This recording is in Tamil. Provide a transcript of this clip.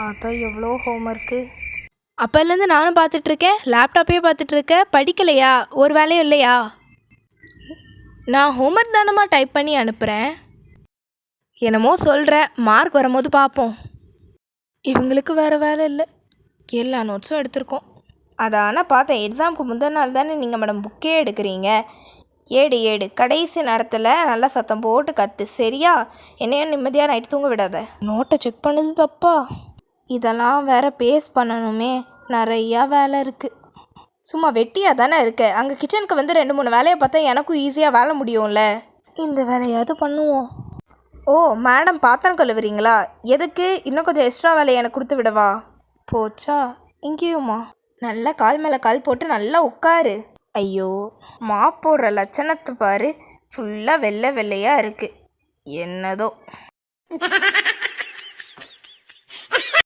அதான் எவ்வளோ ஹோம்ஒர்க்கு. அப்போலேருந்து நானும் பார்த்துட்ருக்கேன், லேப்டாப்பே பார்த்துட்ருக்கேன். படிக்கலையா? ஒரு வேலையும் இல்லையா? நான் ஹோம்ஒர்க் தானம்மா டைப் பண்ணி அனுப்புகிறேன். என்னமோ சொல்கிறேன், மார்க் வரும்போது பார்ப்போம். இவங்களுக்கு வேறு வேலை இல்லை, எல்லா நோட்ஸும் எடுத்திருக்கோம். அதான பார்த்தேன், எக்ஸாமுக்கு முந்தின நாள் தானே நீங்கள் மேடம் புக்கே எடுக்கிறீங்க. ஏடு கடைசி நேரத்தில் நல்லா சத்தம் போட்டு கற்று சரியா? என்னையும் நிம்மதியாக நைட்டு தூங்க விடாத. நோட்டை செக் பண்ணது தப்பா? இதெல்லாம் வேற பேஸ் பண்ணணுமே, நிறையா வேலை இருக்குது. சும்மா வெட்டியாக தானே இருக்க. அங்கே கிச்சனுக்கு வந்து 2-3 வேலையை பார்த்தா எனக்கும் ஈஸியாக வேலை முடியும்ல. இந்த வேலையாவது பண்ணுவோம். ஓ மேடம், பாத்திரம் கழுவுறீங்களா? எதுக்கு? இன்னும் கொஞ்சம் எக்ஸ்ட்ரா வேலையை எனக்கு கொடுத்து விடவா? போச்சா? இங்கேயுமா? நல்லா கால் மேலே கால் போட்டு நல்லா உட்காரு. ஐயோ, மாப் போடுற லட்சணத்தை பாரு, ஃபுல்லாக வெள்ளையாக இருக்குது. என்னதோ.